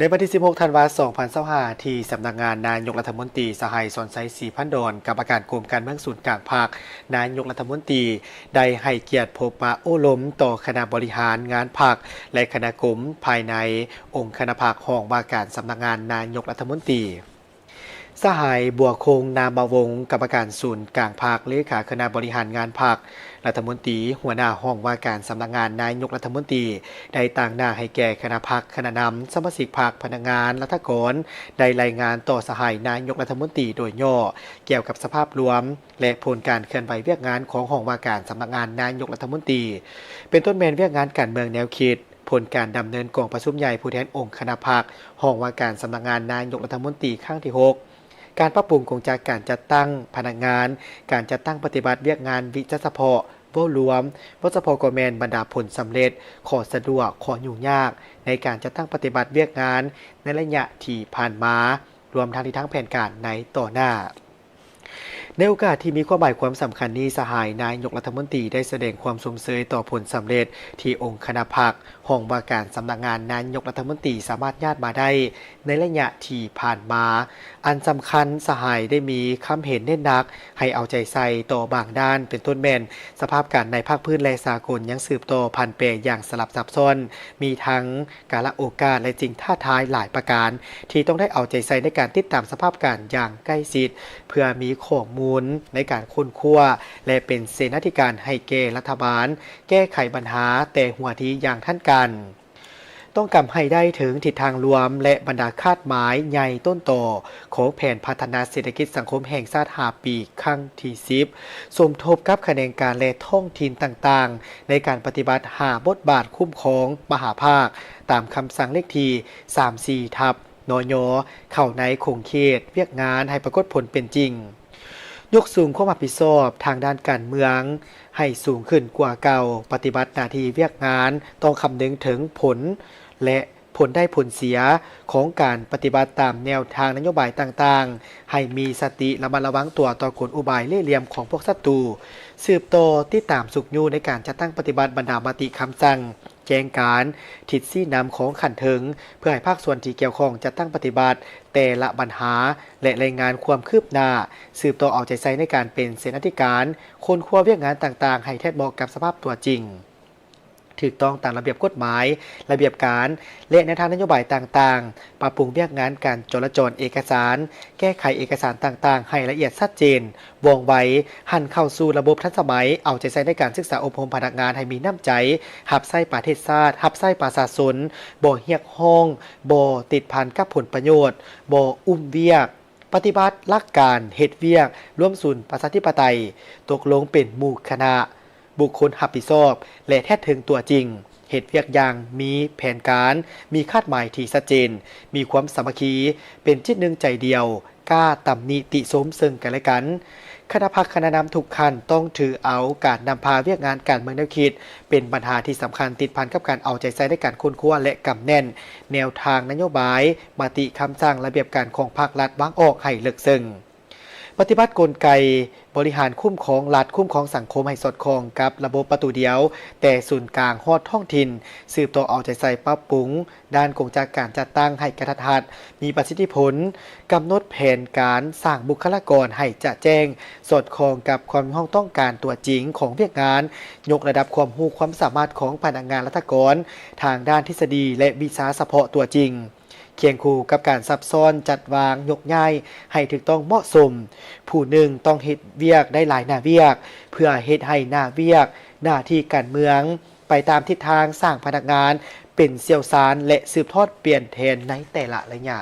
ในวันที่16ธันวาคม2025ที่สำนักงานนายกรัฐมนตรีสหายสนไซศรีพันดอนกับอาการกรมการเมืองศูนย์กลางภาคนายกรัฐมนตรีได้ให้เกียรติพบปะโอ้ล้มต่อคณะบริหารงานภาคและคณะกรมภายในองค์คณะภาคห้องว่าการสำนักงานนายกรัฐมนตรีสหายบัวคงนามวงศ์กรรมการศูนย์กลางภาคเลขาคณะบริหารงานภาครัฐมนตรีหัวหน้าห้องว่าการสำนักงานนายกรัฐมนตรีได้ต่างหน้าให้แก่คณะพรรคคณะนำสมาชิกพรรคพนักงานรัฐกรได้รายงานต่อสหายนายกรัฐมนตรีโดยย่อเกี่ยวกับสภาพรวมและผลการเคลื่อนไหวเวียกงานของห้องว่าการสำนักงานนายกรัฐมนตรีเป็นต้นแมนเวียกงานการเมืองแนวคิดผลการดำเนินกองประชุมใหญ่ผู้แทนองค์คณะพรรคห้องว่าการสำนักงานนายกรัฐมนตรีครั้งที่6การปรับปรุงโครงจากการจัดตั้งพนักงานการจัดตั้งปฏิบัติเวียกงานวิจัยเฉพาะบ่รวมวัสพกแมนบรรดาผลสำเร็จขอสะดวกขอยุ่งยากในการจัดตั้งปฏิบัติเวียกงานในระยะที่ผ่านมารวมทั้งที่ทั้งแผนการในต่อหน้าในโอกาสที่มีความหมายความสำคัญนี้สหายนายกรัฐมนตรีได้แสดงความสมเสยต่อผลสำเร็จที่องค์คณะพรรคห้องว่าการสำนักงานนายกรัฐมนตรีสามารถญาติมาได้ในระยะที่ผ่านมาอันสำคัญสหายได้มีคำเห็นเน้นหนักให้เอาใจใส่ต่อบางด้านเป็นต้นแม่นสภาพการในภาคพื้นและสากลยังสืบต่อพันแปรอย่างสลับซับซ้อนมีทั้งกาลโอกาสและจริงท้าทายหลายประการที่ต้องได้เอาใจใส่ในการติดตามสภาพการอย่างใกล้ชิดเพื่อมีข้อมูลในการค้นคว้าและเป็นเสนาธิการให้แก่รัฐบาลแก้ไขปัญหาแต่หัวทีอย่างท่านกันต้องกำให้ได้ถึงทิศทางรวมและบรรดาคาดหมายใหญ่ต้นต่อของแผนพัฒนาเศรษฐกิจสังคมแห่งชาติ5 ปีครั้งที่10สมทบกับคะแนนการและท้องถิ่นต่างๆในการปฏิบัติหาบทบาทคุ้มครองมหาภาคตามคำสั่งเลขที่34ทับนยเข้าในคงเขตเวียกงานให้ปรากฏผลเป็นจริงยกสูงความรับผิดชอบทางด้านการเมืองให้สูงขึ้นกว่าเก่าปฏิบัติหน้าที่เวียกงานต้องคำนึงถึงผลและผลได้ผลเสียของการปฏิบัติตามแนวทางนโยบายต่างๆให้มีสติระมัดระวังตัวต่อกลอุบายเล่ห์เหลี่ยมของพวกศัตรูสืบต่อที่ตามสุกยูในการจัดตั้งปฏิบัติบรรดามติคำสั่งแจ้งการทิศซี่นำของขันถึงเพื่อให้ภาคส่วนที่เกี่ยวข้องจัดตั้งปฏิบัติแต่ละปัญหาและรายงานความคืบหน้าสืบต่อเอาใจใส่ในการเป็นเสนาธิการคนครัวเวียกงานต่างๆให้แทบเหมาะกับสภาพตัวจริงถูกต้องตามระเบียบกฎหมายระเบียบการและแนวทางนโยบายต่างๆปรับปรุงเวียกงานการจราจรเอกสารแก้ไขเอกสารต่างๆให้ละเอียดชัดเจนว่องไวหันเข้าสู่ระบบทันสมัยเอาใจใส่ในการศึกษาอบรมพนักงานให้มีน้ำใจหับไส้ประเทศชาติหับไส้ประชาชนบ่เฮียกห้องบ่ติดพันกับผลประโยชน์บ่อุ้มเวียกปฏิบัติหลักการเฮ็ดเวียกร่วมศูนย์ประชาธิปไตยตกลงเป็นหมู่คณะบุคคลรับผิดชอบและแท้ถึงตัวจริงเหตุเวียกอย่างมีแผนการมีคาดหมายที่ชัดเจนมีความสามัคคีเป็นจิตหนึ่งใจเดียวกล้าตำหนิติชมซึ่งกันและกันคณะพรรคคณะนำทุกขั้นต้องถือเอาการนำพาเวียกงานการเมืองแนวคิดเป็นปัญหาที่สำคัญติดพันกับการเอาใจใส่ในการค้นคว้าและกำแน่นแนวทางนโยบายมติคำสั่งระเบียบการของภาครัฐวางออกให้ลึกซึ้งปฏิบัติกลไกบริหารคุ้มครองรัฐคุ้มครองสังคมให้สอดคล้องกับระบบประตูเดียวแต่ศูนย์กลางฮอดท้องถิ่นสืบต่อเอาใจใส่ปรับปรุงด้านโครงจากการจัดตั้งให้กระทัดรัดมีประสิทธิผลกำหนดแผนการสร้างบุคลากรให้จะแจ้งสอดคล้องกับความต้องการตัวจริงของเวียกงานยกระดับความรู้ความสามารถของพนักงานรัฐกรทางด้านทฤษฎีและวิชาเฉพาะตัวจริงเคียงคู่กับการซับซ้อนจัดวางยกย้ายให้ถูกต้องเหมาะสมผู้หนึ่งต้องเฮ็ดเวียกได้หลายหน้าเวียกเพื่อเฮ็ดให้หน้าเวียกหน้าที่การเมืองไปตามทิศทางสร้างพนักงานเป็นเสี่ยวสารและสืบทอดเปลี่ยนแทนในแต่ละระยะ